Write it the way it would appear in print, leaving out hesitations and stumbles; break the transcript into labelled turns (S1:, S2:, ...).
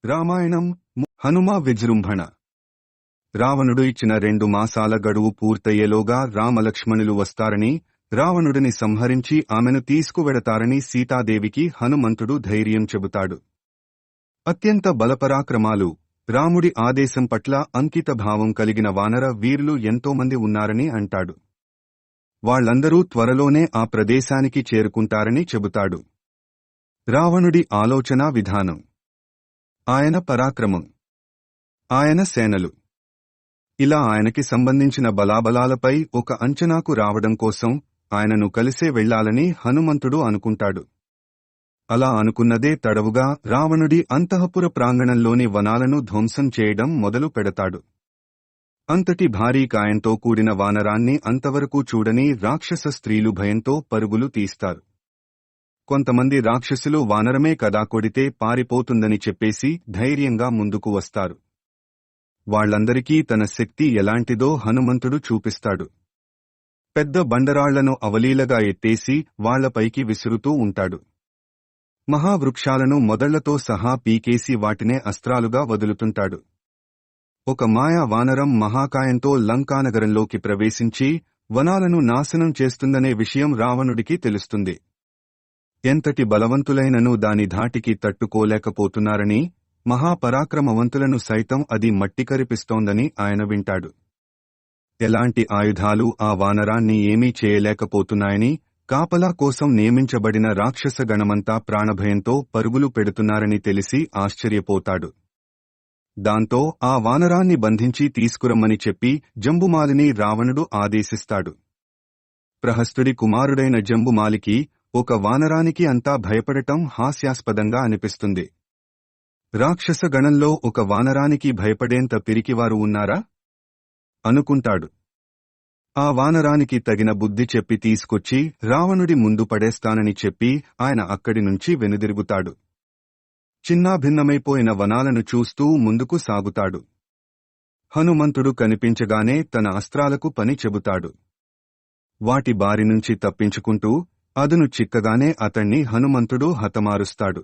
S1: రామాయణం హనుమ విజృంభణ. రావణుడు ఇచ్చిన 2 మాసాల గడువు పూర్తయ్యేలోగా రామలక్ష్మణులు వస్తారని, రావణుడిని సంహరించి ఆమెను తీసుకువెడతారని సీతాదేవికి హనుమంతుడు ధైర్యం చెబుతాడు. అత్యంత బలపరాక్రమాలు, రాముడి ఆదేశం పట్ల అంకితభావం కలిగిన వానర వీరులు ఎంతోమంది ఉన్నారని అంటాడు. వాళ్లందరూ త్వరలోనే ఆ ప్రదేశానికి చేరుకుంటారని చెబుతాడు. రావణుడి ఆలోచనా విధానం, ఆయన పరాక్రమం, ఆయన సేనలు, ఇలా ఆయనకి సంబంధించిన బలాబలాలపై ఒక అంచనాకు రావడం కోసం ఆయనను కలిసే వెళ్లాలని హనుమంతుడు అనుకుంటాడు. అలా అనుకున్నదే తడవుగా రావణుడి అంతఃపుర ప్రాంగణంలోని వనాలను ధ్వంసం చేయడం మొదలు పెడతాడు. అంతటి భారీ కాయంతో కూడిన వానరాన్ని అంతవరకు చూడని రాక్షస స్త్రీలు భయంతో పరుగులు తీస్తారు. కొంతమంది రాక్షసులు వానరమే కదా కొడితే పారిపోతుందని చెప్పేసి ధైర్యంగా ముందుకు వస్తారు. వాళ్లందరికీ తన శక్తి ఎలాంటిదో హనుమంతుడు చూపిస్తాడు. పెద్ద బండరాళ్లను అవలీలగా ఎత్తేసి వాళ్లపైకి విసురుతూ ఉంటాడు. మహావృక్షాలను మొదళ్లతో సహా పీకేసి వాటినే అస్త్రాలుగా వదులుతుంటాడు. ఒక మాయా వానరం మహాకాయంతో లంకానగరంలోకి ప్రవేశించి వనాలను నాశనం చేస్తుందనే విషయం రావణుడికి తెలుస్తుంది. ఎంతటి బలవంతులైనను దాని ధాటికి తట్టుకోలేకపోతున్నారని, మహాపరాక్రమవంతులను సైతం అది మట్టికరిపిస్తోందని ఆయన వింటాడు. ఎలాంటి ఆయుధాలు ఆ వానరాన్ని ఏమీ చేయలేకపోతున్నాయని, కాపలా కోసం నియమించబడిన రాక్షస గణమంతా ప్రాణభయంతో పరుగులు పెడుతున్నారని తెలిసి ఆశ్చర్యపోతాడు. దాంతో ఆ వానరాన్ని బంధించి తీసుకురమ్మని చెప్పి జంబుమాలిని రావణుడు ఆదేశిస్తాడు. ప్రహస్తుడి కుమారుడైన జంబుమాలికి ఒక వానరానికి అంతా భయపడటం హాస్యాస్పదంగా అనిపిస్తుంది. రాక్షస గణంలో ఒక వానరానికి భయపడేంత పిరికివారు ఉన్నారా అనుకుంటాడు. ఆ వానరానికి తగిన బుద్ధి చెప్పి తీసుకొచ్చి రావణుడి ముందు పడేస్తానని చెప్పి ఆయన అక్కడి నుంచి వెనుదిరుగుతాడు. చిన్నాభిన్నమైపోయిన వనాలను చూస్తూ ముందుకు సాగుతాడు. హనుమంతుడు కనిపించగానే తన అస్త్రాలకు పని చెబుతాడు. వాటి బారి నుంచి తప్పించుకుంటూ అదును చిక్కగానే అతణ్ణి హనుమంతుడు హతమారుస్తాడు.